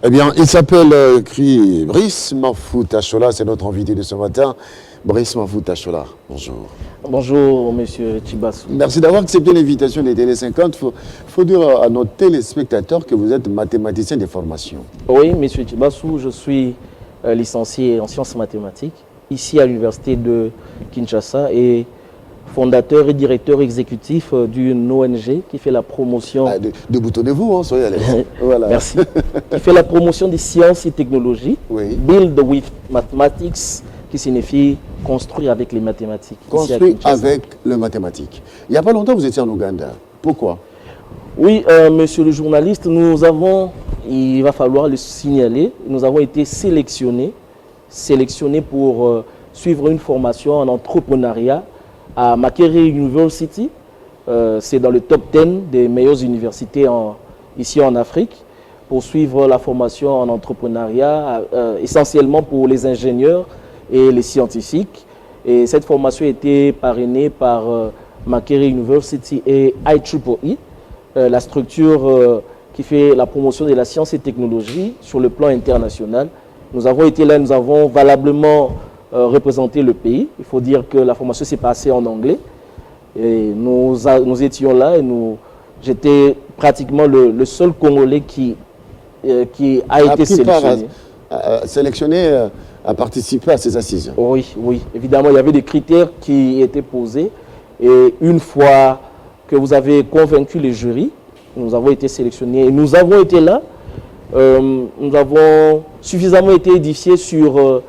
Eh bien, il s'appelle Brice Mafutachola, c'est notre invité de ce matin. Brice Mafutachola, bonjour. Bonjour, monsieur Tchibassou. Merci d'avoir accepté l'invitation des Télé 50. Il faut dire à nos téléspectateurs que vous êtes mathématicien de formation. Oui, monsieur Tchibassou, je suis licencié en sciences mathématiques, ici à l'université de Kinshasa et fondateur et directeur exécutif d'une ONG qui fait la promotion... Déboutonnez-vous, soyez à l'aise. Voilà. Merci. Qui fait la promotion des sciences et technologies. Oui. Build with Mathematics, qui signifie construire avec les mathématiques. Construire avec les mathématiques. Il n'y a pas longtemps, vous étiez en Ouganda. Pourquoi? Oui, monsieur le journaliste, il va falloir le signaler, nous avons été sélectionnés pour suivre une formation en entrepreneuriat à Makerere University. C'est dans le top 10 des meilleures universités ici en Afrique, pour suivre la formation en entrepreneuriat, essentiellement pour les ingénieurs et les scientifiques. Et cette formation a été parrainée par Makerere University et IEEE, la structure qui fait la promotion de la science et technologie sur le plan international. Nous avons été là, nous avons valablement représenté le pays. Il faut dire que la formation s'est passée en anglais. Et nous étions là et j'étais pratiquement le seul Congolais qui a été sélectionné à participer à ces assises. Oui, oui. Évidemment, il y avait des critères qui étaient posés. Et une fois que vous avez convaincu les jurys, nous avons été sélectionnés et nous avons été là. Nous avons suffisamment été édifiés sur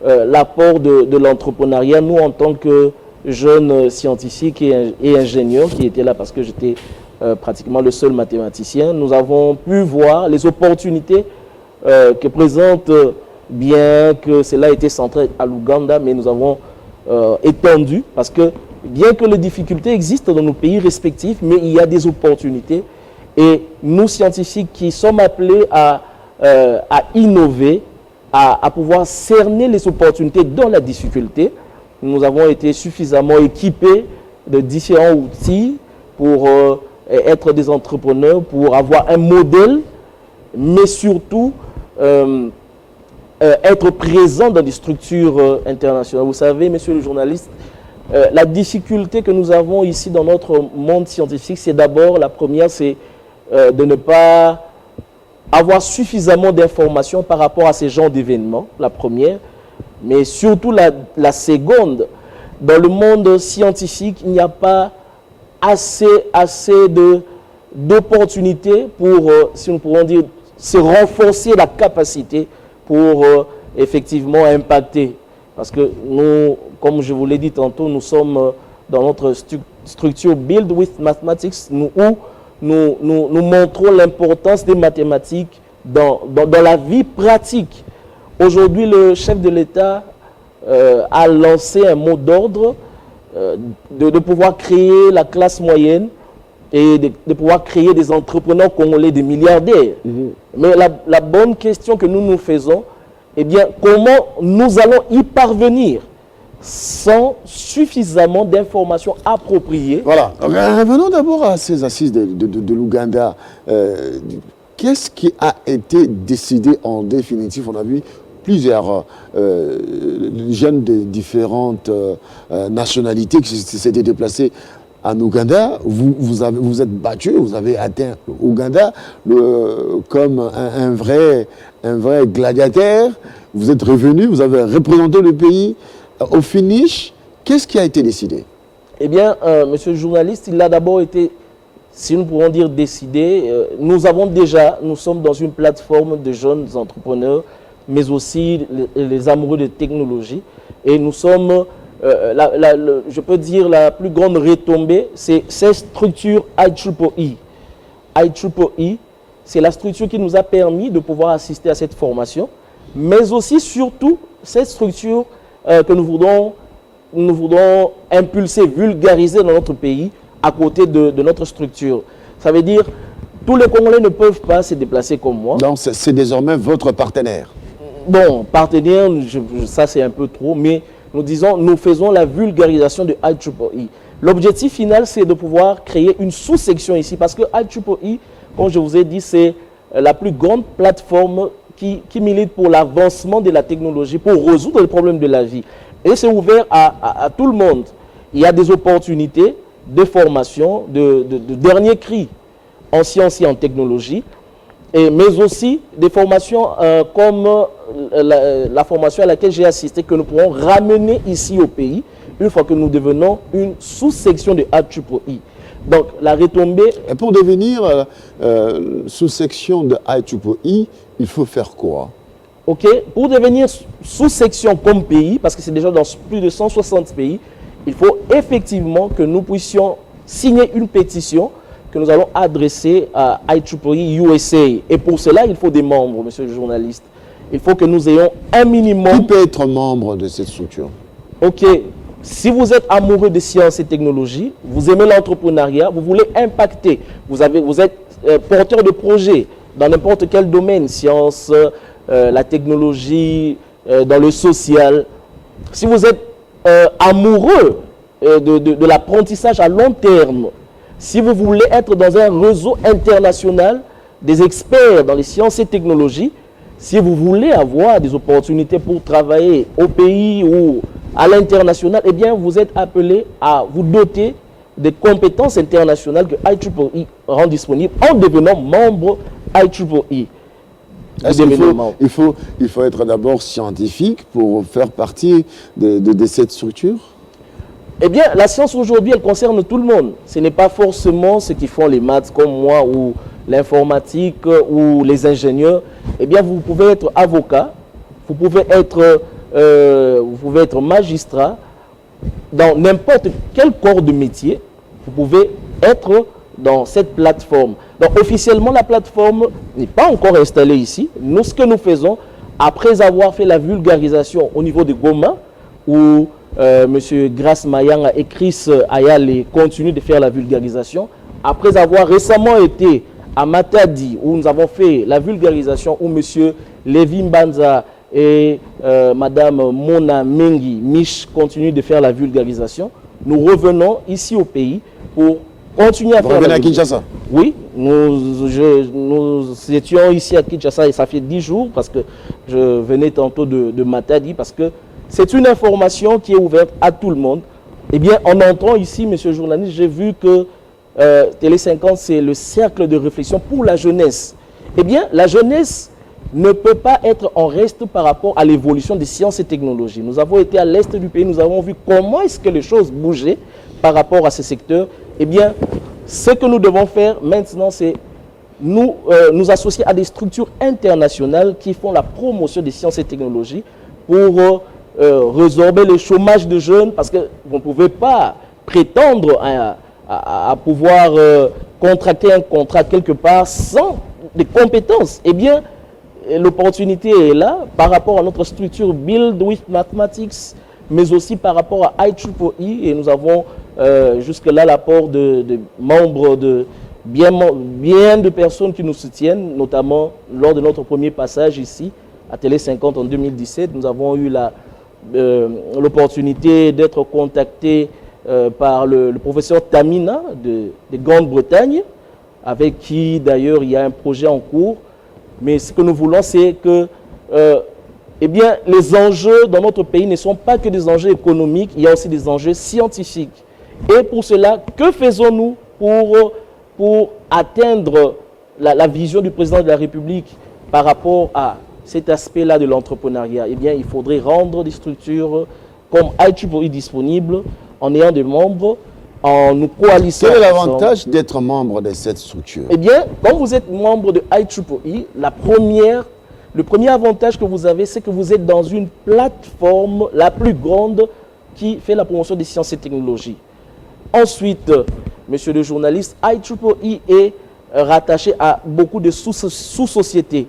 l'apport de l'entrepreneuriat, nous en tant que jeunes scientifiques et ingénieurs qui étaient là parce que j'étais pratiquement le seul mathématicien. Nous avons pu voir les opportunités que présente, bien que cela ait été centré à l'Ouganda, mais nous avons étendu parce que bien que les difficultés existent dans nos pays respectifs, mais il y a des opportunités. Et nous, scientifiques qui sommes appelés à innover, à pouvoir cerner les opportunités dans la difficulté, nous avons été suffisamment équipés de différents outils pour être des entrepreneurs, pour avoir un modèle, mais surtout être présents dans des structures internationales. Vous savez, monsieur le journaliste, la difficulté que nous avons ici dans notre monde scientifique, c'est d'abord, la première, c'est de ne pas avoir suffisamment d'informations par rapport à ces genres d'événements, la première. Mais surtout la seconde, dans le monde scientifique, il n'y a pas assez d'opportunités pour, si nous pourrons dire, se renforcer la capacité pour effectivement impacter. Parce que nous, comme je vous l'ai dit tantôt, nous sommes dans notre structure Build with Mathematics, où nous montrons l'importance des mathématiques dans la vie pratique. Aujourd'hui, le chef de l'État a lancé un mot d'ordre de pouvoir créer la classe moyenne et de pouvoir créer des entrepreneurs congolais, des milliardaires. Mais la bonne question que nous nous faisons, eh bien, comment nous allons y parvenir sans suffisamment d'informations appropriées? Voilà. Revenons d'abord à ces assises de l'Ouganda. Qu'est-ce qui a été décidé en définitive? On a vu plusieurs jeunes de différentes nationalités qui s'étaient déplacés en Ouganda. Vous êtes battu, vous avez atteint Ouganda comme un vrai gladiateur. Vous êtes revenu, vous avez représenté le pays. Au finish, qu'est-ce qui a été décidé? Eh bien, monsieur le journaliste, il a d'abord été, si nous pouvons dire décidé, nous sommes dans une plateforme de jeunes entrepreneurs, mais aussi les amoureux de technologie. Et nous sommes, je peux dire, la plus grande retombée, c'est cette structure IEEE. IEEE, c'est la structure qui nous a permis de pouvoir assister à cette formation, mais aussi, surtout, cette structure que nous voudrons impulser, vulgariser dans notre pays à côté de notre structure. Ça veut dire tous les Congolais ne peuvent pas se déplacer comme moi. Donc c'est désormais votre partenaire. Bon, partenaire, ça c'est un peu trop, mais nous faisons la vulgarisation de IEEE. L'objectif final, c'est de pouvoir créer une sous-section ici, parce que IEEE, comme je vous ai dit, c'est la plus grande plateforme qui milite pour l'avancement de la technologie, pour résoudre les problèmes de la vie. Et c'est ouvert à tout le monde. Il y a des opportunités de formation, de dernier cri en sciences et en technologie, mais aussi des formations comme la formation à laquelle j'ai assisté, que nous pourrons ramener ici au pays, une fois que nous devenons une sous-section de IEEE. Donc, la retombée... Et pour devenir sous-section de IEEE, il faut faire quoi? Ok, pour devenir sous-section comme pays, parce que c'est déjà dans plus de 160 pays, il faut effectivement que nous puissions signer une pétition que nous allons adresser à IEEE USA. Et pour cela, il faut des membres, monsieur le journaliste. Il faut que nous ayons un minimum... Qui peut être membre de cette structure? Ok, si vous êtes amoureux des sciences et technologies, vous aimez l'entrepreneuriat, vous voulez impacter, vous êtes porteur de projets dans n'importe quel domaine, sciences, la technologie, dans le social. Si vous êtes amoureux de l'apprentissage à long terme, si vous voulez être dans un réseau international des experts dans les sciences et technologies, si vous voulez avoir des opportunités pour travailler au pays ou à l'international, eh bien, vous êtes appelé à vous doter des compétences internationales que IEEE rend disponibles en devenant membre IEEE. Il faut être d'abord scientifique pour faire partie de cette structure? Eh bien, la science aujourd'hui, elle concerne tout le monde. Ce n'est pas forcément ceux qui font les maths comme moi ou l'informatique ou les ingénieurs. Eh bien, vous pouvez être avocat, vous pouvez être magistrat dans n'importe quel corps de métier. Vous pouvez être dans cette plateforme. Donc, officiellement, la plateforme n'est pas encore installée ici. Nous, ce que nous faisons, après avoir fait la vulgarisation au niveau de Goma, où M. Grace Mayanga et Chris Ayale continuent de faire la vulgarisation, après avoir récemment été à Matadi, où nous avons fait la vulgarisation, où M. Lévi Mbanza et Mme Mona Mengi Mich continuent de faire la vulgarisation, nous revenons ici au pays pour continuer à faire la vulgarisation. À Kinshasa? Oui, nous étions ici à Kinshasa et ça fait 10 jours parce que je venais tantôt de Matadi, parce que c'est une information qui est ouverte à tout le monde. Eh bien, en entrant ici, monsieur le journaliste, j'ai vu que Télé 50, c'est le cercle de réflexion pour la jeunesse. Eh bien, la jeunesse ne peut pas être en reste par rapport à l'évolution des sciences et technologies. Nous avons été à l'est du pays, nous avons vu comment est-ce que les choses bougeaient par rapport à ce secteur. Eh bien, ce que nous devons faire maintenant, c'est nous associer à des structures internationales qui font la promotion des sciences et technologies pour résorber le chômage de jeunes, parce que vous ne pouvez pas prétendre à pouvoir contracter un contrat quelque part sans des compétences. Eh bien, l'opportunité est là par rapport à notre structure Build with Mathematics, mais aussi par rapport à IEEE, et nous avons jusque-là l'apport de membres, de bien de personnes qui nous soutiennent, notamment lors de notre premier passage ici à Télé 50 en 2017. Nous avons eu l'opportunité d'être contactés par le professeur Tamina de Grande-Bretagne, avec qui d'ailleurs il y a un projet en cours. Mais ce que nous voulons, c'est que eh bien, les enjeux dans notre pays ne sont pas que des enjeux économiques, il y a aussi des enjeux scientifiques. Et pour cela, que faisons-nous pour atteindre la vision du président de la République par rapport à cet aspect-là de l'entrepreneuriat? Eh bien, il faudrait rendre des structures comme IEEE disponibles en ayant des membres, en nous coalissant. Quel est l'avantage d'être membre de cette structure? Eh bien, quand vous êtes membre de IEEE, le premier avantage que vous avez, c'est que vous êtes dans une plateforme la plus grande qui fait la promotion des sciences et technologies. Ensuite, monsieur le journaliste, IEEE est rattaché à beaucoup de sous-sociétés.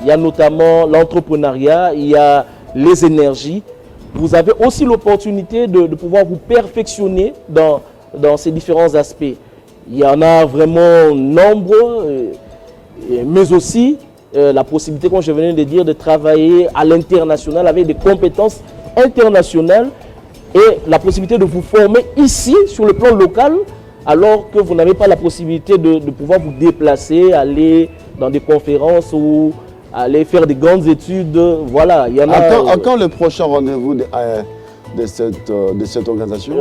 Il y a notamment l'entrepreneuriat, il y a les énergies. Vous avez aussi l'opportunité de pouvoir vous perfectionner dans ces différents aspects. Il y en a vraiment nombreux, mais aussi la possibilité, comme je venais de dire, de travailler à l'international avec des compétences internationales et la possibilité de vous former ici, sur le plan local, alors que vous n'avez pas la possibilité de pouvoir vous déplacer, aller dans des conférences ou aller faire des grandes études. Voilà, il y en a. À quand le prochain rendez-vous de cette organisation?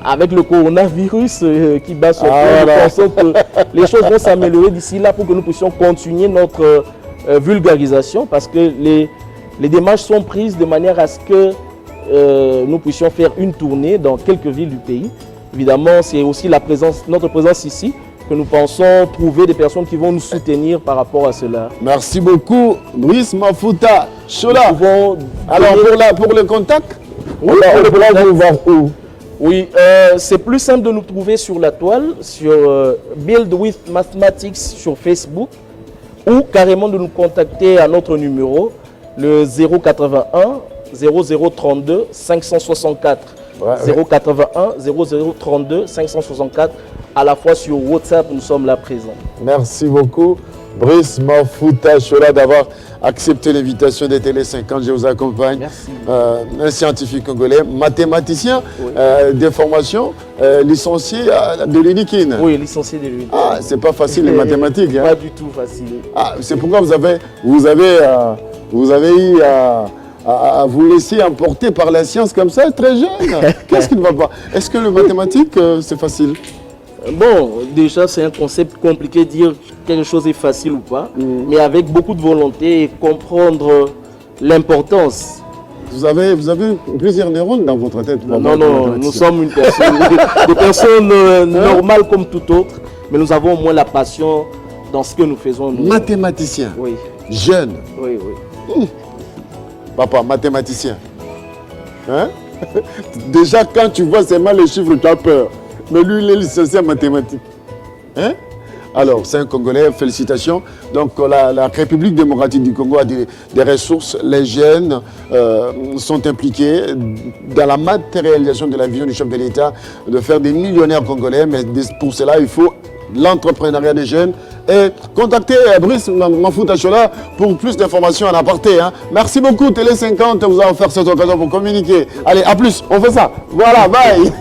Avec le coronavirus qui bat son plein, voilà. nous pensons que les choses vont s'améliorer d'ici là pour que nous puissions continuer notre vulgarisation, parce que les démarches sont prises de manière à ce que nous puissions faire une tournée dans quelques villes du pays. Évidemment, c'est aussi notre présence ici que nous pensons trouver des personnes qui vont nous soutenir par rapport à cela. Merci beaucoup, Brice Mafuta Chola. Nous pouvons Alors, donner- pour le contact, Oui, on peut vous voir où? Oui, c'est plus simple de nous trouver sur la toile, sur Build with Mathematics sur Facebook, ou carrément de nous contacter à notre numéro, le 081 0032 564. Ouais, 081 0032 564. À la fois sur WhatsApp, nous sommes là présents. Merci beaucoup, Brice Mafuta Chola, d'avoir accepté l'invitation des Télé 50. Je vous accompagne. Merci. Un scientifique congolais, mathématicien, Oui. de formation, licencié de l'UNIKIN. Oui, licencié de l'UNIKIN. Ah, c'est pas facile les mathématiques. Hein. Pas du tout facile. Ah, c'est pourquoi vous avez eu à vous laisser emporter par la science comme ça, très jeune. Qu'est-ce qui ne va pas? Est-ce que le mathématique, c'est facile? Bon, déjà, c'est un concept compliqué de dire quelque chose est facile ou pas, mais avec beaucoup de volonté et comprendre l'importance. Vous avez plusieurs neurones dans votre tête. pour Non, avoir non, le nous mathématicien. sommes des personnes normales comme tout autre, mais nous avons au moins la passion dans ce que nous faisons. Nous. Mathématicien, Oui, jeune, oui, oui. papa, mathématicien. Hein? Déjà, quand tu vois seulement les chiffres, tu as peur. Mais lui, il est licencié en mathématiques. Hein? Alors, c'est un Congolais, félicitations. Donc, la République démocratique du Congo a des ressources. Les jeunes sont impliqués dans la matérialisation de la vision du chef de l'État de faire des millionnaires congolais. Mais pour cela, il faut l'entrepreneuriat des jeunes. Et contactez Brice Mafuta Chola pour plus d'informations en aparté. Hein. Merci beaucoup, Télé 50 vous a offert cette occasion pour communiquer. Allez, à plus, on fait ça. Voilà, bye.